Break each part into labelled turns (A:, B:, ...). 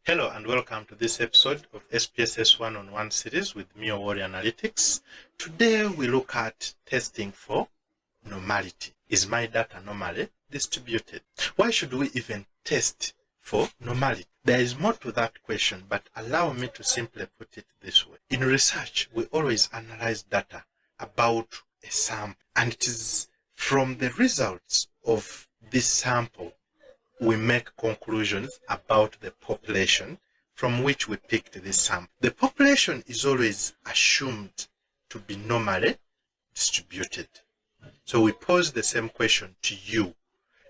A: Hello and welcome to this episode of SPSS one-on-one series with me, Warrior Analytics. Today we look at testing for normality. Is my data normally distributed? Why should we even test for normality? There is more to that question, but allow me to simply put it this way. In research, we always analyze data about a sample, and it is from the results of this sample we make conclusions about the population from which we picked this sample. The population is always assumed to be normally distributed. So we pose the same question to you.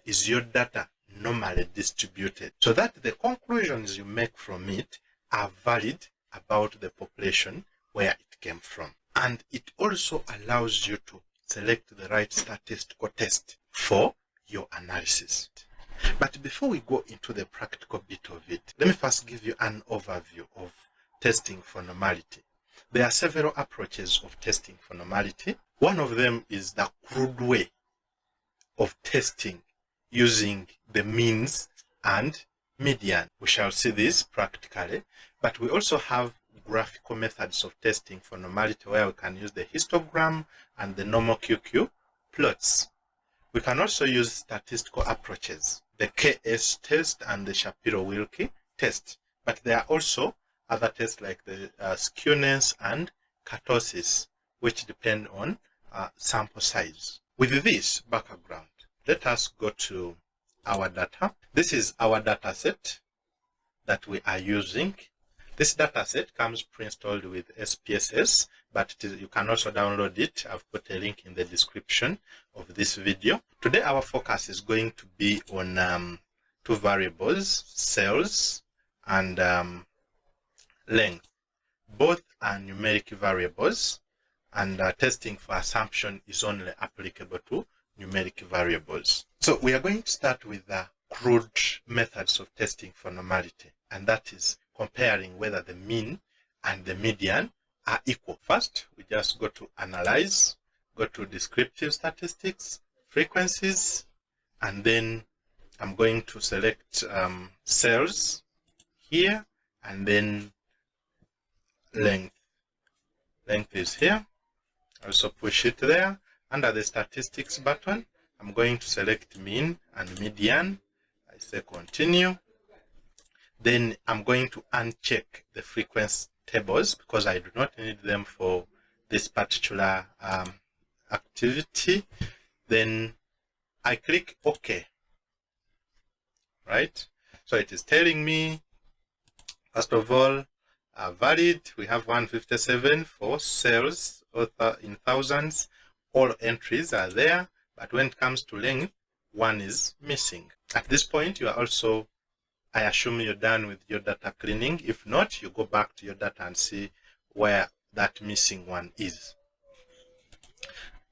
A: Is your data normally distributed? So that the conclusions you make from it are valid about the population where it came from. And it also allows you to select the right statistical test for your analysis. But before we go into the practical bit of it, let me first give you an overview of testing for normality. There are several approaches of testing for normality. One of them is the crude way of testing using the means and median. We shall see this practically, but we also have graphical methods of testing for normality where we can use the histogram and the normal QQ plots. We can also use statistical approaches, the KS test and the Shapiro-Wilk test. But there are also other tests like the Skewness and kurtosis, which depend on sample size. With this background, let us go to our data. This is our data set that we are using. This data set comes pre-installed with SPSS, but you can also download it. I've put a link in the description of this video. Today our focus is going to be on two variables, sales and length. Both are numeric variables, and testing for assumption is only applicable to numeric variables. So we are going to start with the crude methods of testing for normality, and that is comparing whether the mean and the median are equal. First, we just go to analyze, go to descriptive statistics, frequencies, and then I'm going to select sales here, and then length. Length is here. Also push it there. Under the statistics button, I'm going to select mean and median. I say continue. Then I'm going to uncheck the frequency tables because I do not need them for this particular activity. Then I click OK. Right? So it is telling me, first of all, valid. We have 157 for sales in thousands. All entries are there. But when it comes to length, one is missing. At this point, you are also, I assume you're done with your data cleaning. If not, you go back to your data and see where that missing one is.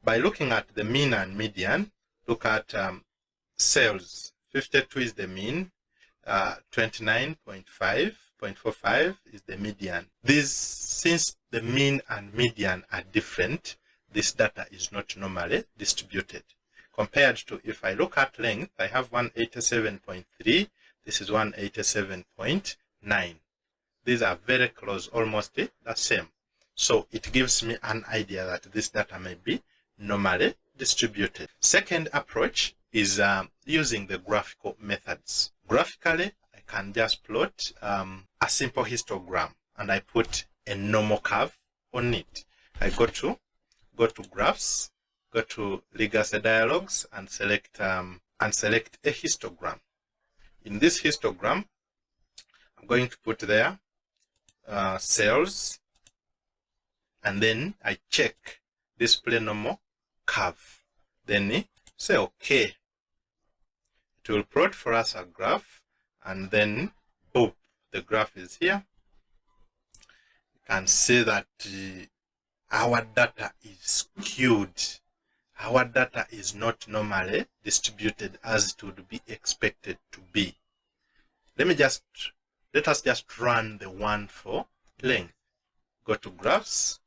A: By looking at the mean and median, look at sales. 52 is the mean, 29.45 is the median. Since the mean and median are different, this data is not normally distributed. Compared to if I look at length, I have 187.3. This is 187.9. These are very close, almost the same. So it gives me an idea that this data may be normally distributed. Second approach is using the graphical methods. Graphically, I can just plot a simple histogram and I put a normal curve on it. I go to graphs, go to legacy dialogues and select a histogram. In this histogram, I'm going to put there sales, and then I check display normal curve. Then say OK. It will plot for us a graph, and then boom, the graph is here. You can see that our data is skewed. Our data is not normally distributed as it would be expected to be. Let us just run the one for length. Go to graphs,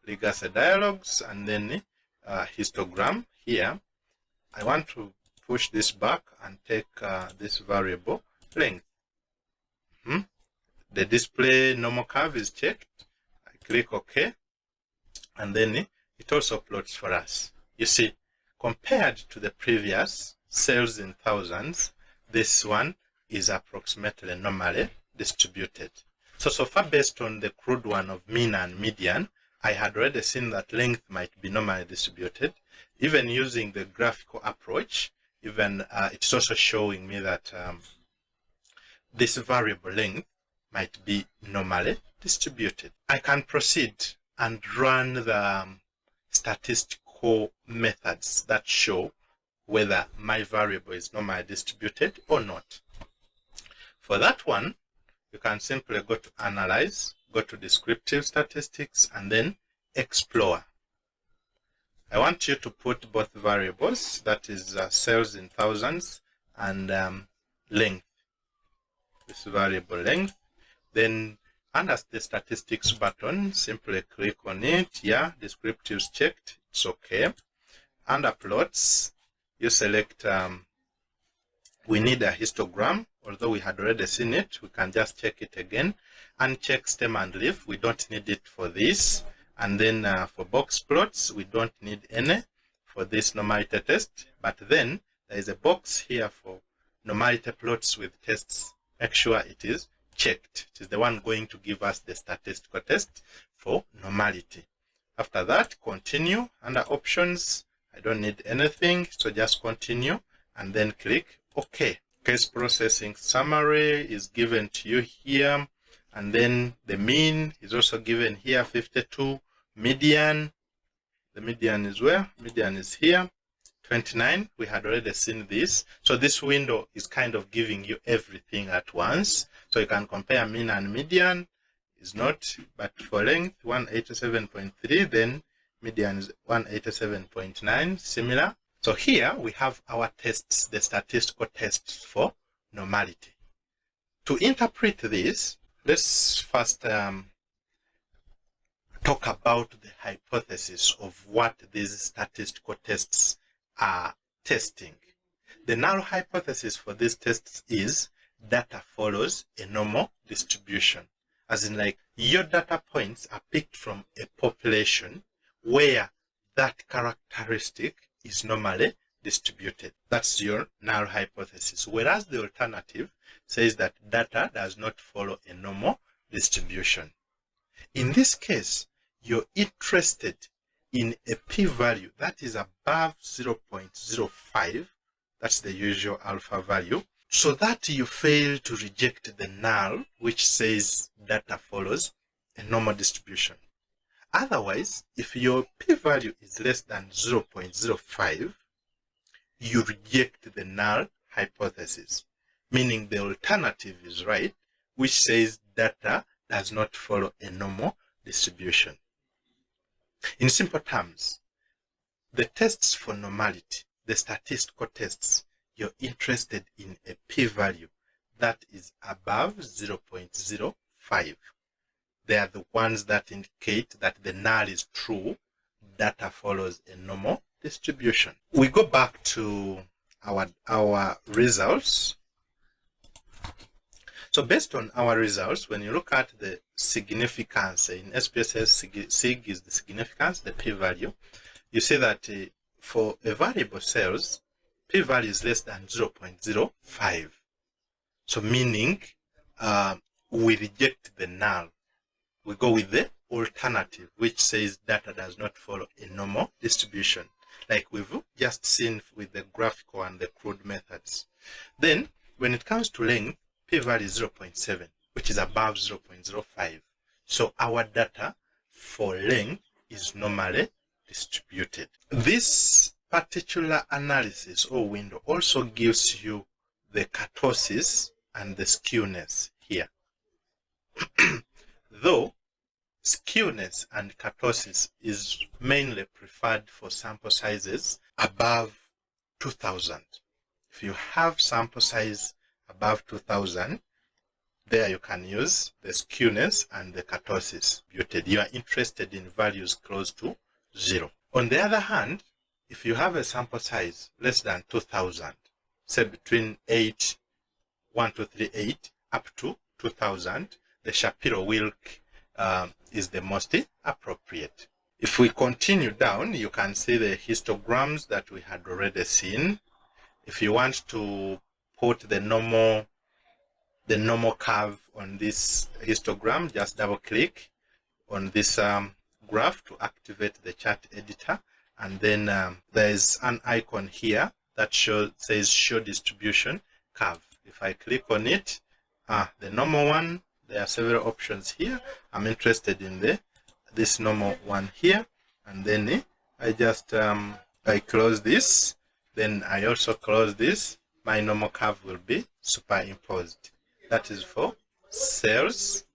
A: legacy dialogues, and then histogram here. I want to push this back and take this variable length. The display normal curve is checked. I click OK, and then it also plots for us. You see, compared to the previous cells in thousands, this one is approximately normally distributed. So far, based on the crude one of mean and median, I had already seen that length might be normally distributed. Even using the graphical approach, it's also showing me that this variable length might be normally distributed. I can proceed and run the statistical methods that show whether my variable is normally distributed or not. For that one, you can simply go to Analyze, go to Descriptive Statistics, and then Explore. I want you to put both variables, that is cells in thousands and length. This variable length. Then under the Statistics button, simply click on it. Yeah, Descriptives checked. It's okay. Under Plots, you select we need a histogram. Although we had already seen it, we can just check it again. Uncheck stem and leaf, we don't need it for this. And then for box plots, we don't need any for this normality test. But then there is a box here for normality plots with tests. Make sure it is checked. It is the one going to give us the statistical test for normality. After that, continue. Under options, I don't need anything, so just continue and then click OK. Case processing summary is given to you here, and then the mean is also given here, 52. Median, the median is where? Median is here, 29. We had already seen this. So this window is kind of giving you everything at once. So you can compare mean and median. Is not, but for length 187.3, then median is 187.9, similar. So here we have our tests, the statistical tests for normality. To interpret this, let's first talk about the hypothesis of what these statistical tests are testing. The null hypothesis for these tests is data follows a normal distribution. As in, like, your data points are picked from a population where that characteristic is normally distributed. That's your null hypothesis. Whereas the alternative says that data does not follow a normal distribution. In this case, you're interested in a p-value that is above 0.05. That's the usual alpha value. So that you fail to reject the null, which says data follows a normal distribution. Otherwise, if your p-value is less than 0.05, you reject the null hypothesis, meaning the alternative is right, which says data does not follow a normal distribution. In simple terms, the tests for normality, the statistical tests, you're interested in a p-value that is above 0.05. They are the ones that indicate that the null is true, data follows a normal distribution. We go back to our results. So based on our results, when you look at the significance in SPSS, sig is the significance, the p-value, you see that for a variable cells, p-value is less than 0.05. So meaning we reject the null. We go with the alternative, which says data does not follow a normal distribution, like we've just seen with the graphical and the crude methods. Then, when it comes to length, p-value is 0.7, which is above 0.05. So our data for length is normally distributed. This particular analysis or window also gives you the kurtosis and the skewness here. Though skewness and kurtosis is mainly preferred for sample sizes above 2000. If you have sample size above 2000, there you can use the skewness and the kurtosis. You are interested in values close to 0. On the other hand, if you have a sample size less than 2000, say between 1 to 3, 8 up to 2000, the Shapiro-Wilk is the most appropriate. If we continue down, you can see the histograms that we had already seen. If you want to put the normal curve on this histogram, just double click on this graph to activate the chart editor, and then there's an icon here that says show distribution curve. If I click on it, the normal one, there are several options here. I'm interested in this normal one here, and then I just I close this, then I also close this. My normal curve will be superimposed. That is for cells.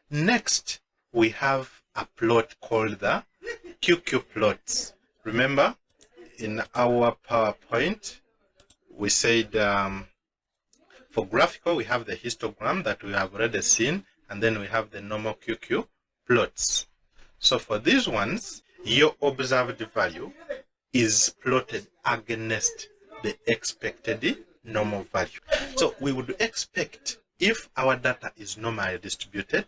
A: Next, we have a plot called the QQ plots. Remember, in our PowerPoint, we said for graphical, we have the histogram that we have already seen, and then we have the normal QQ plots. So for these ones, your observed value is plotted against the expected normal value. So we would expect, if our data is normally distributed,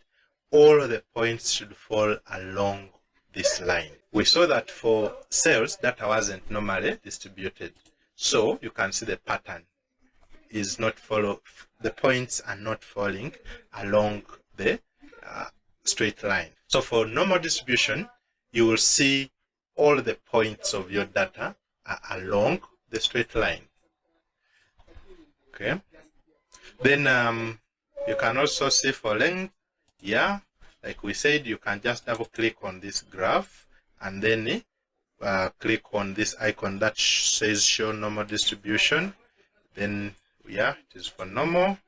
A: all the points should fall along this line. We saw that for cells, data wasn't normally distributed. So you can see the pattern is not the points are not falling along the straight line. So for normal distribution, you will see all the points of your data are along the straight line. Okay. Then you can also see for length. Yeah, like we said, you can just double click on this graph and then click on this icon that says show normal distribution. Then yeah, it is for normal.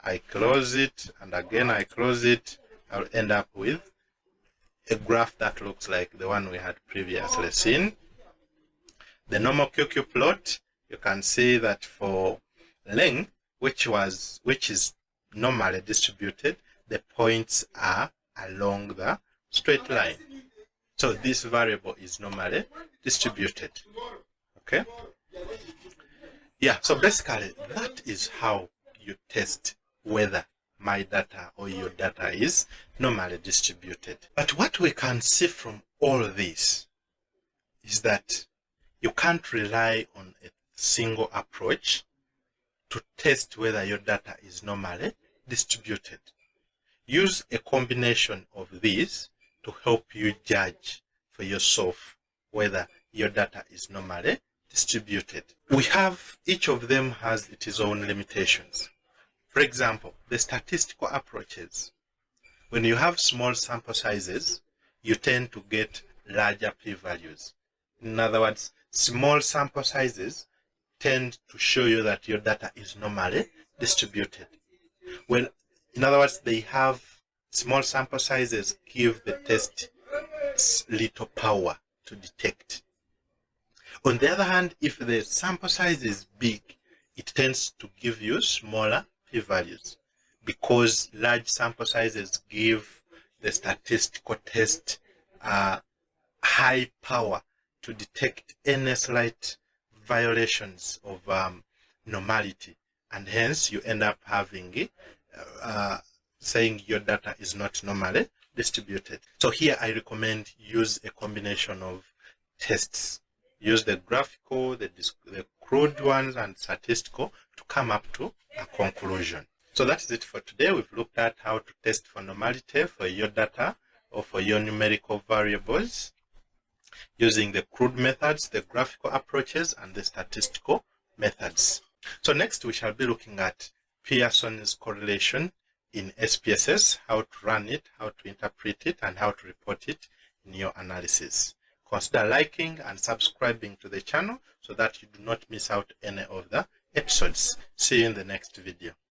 A: I close it, and again I close it. I'll end up with a graph that looks like the one we had previously seen. The normal QQ plot, you can see that for length, which is normally distributed, the points are along the straight line. So this variable is normally distributed. Okay. Yeah, so basically that is how you test whether my data or your data is normally distributed. But what we can see from all this is that you can't rely on a single approach to test whether your data is normally distributed. Use a combination of these to help you judge for yourself whether your data is normally distributed. Each of them has its own limitations. For example, the statistical approaches. When you have small sample sizes, you tend to get larger p-values. In other words, small sample sizes tend to show you that your data is normally distributed. Well, in other words, they have small sample sizes give the test little power to detect. On the other hand, if the sample size is big, it tends to give you smaller p-values, because large sample sizes give the statistical test high power to detect any slight violations of normality, and hence you end up having saying your data is not normally distributed. So here I recommend use a combination of tests. Use the graphical, the crude ones, and statistical to come up to a conclusion. So that is it for today. We've looked at how to test for normality for your data or for your numerical variables using the crude methods, the graphical approaches, and the statistical methods. So next we shall be looking at Pearson's correlation in SPSS, how to run it, how to interpret it, and how to report it in your analysis. Consider liking and subscribing to the channel so that you do not miss out any of the episodes. See you in the next video.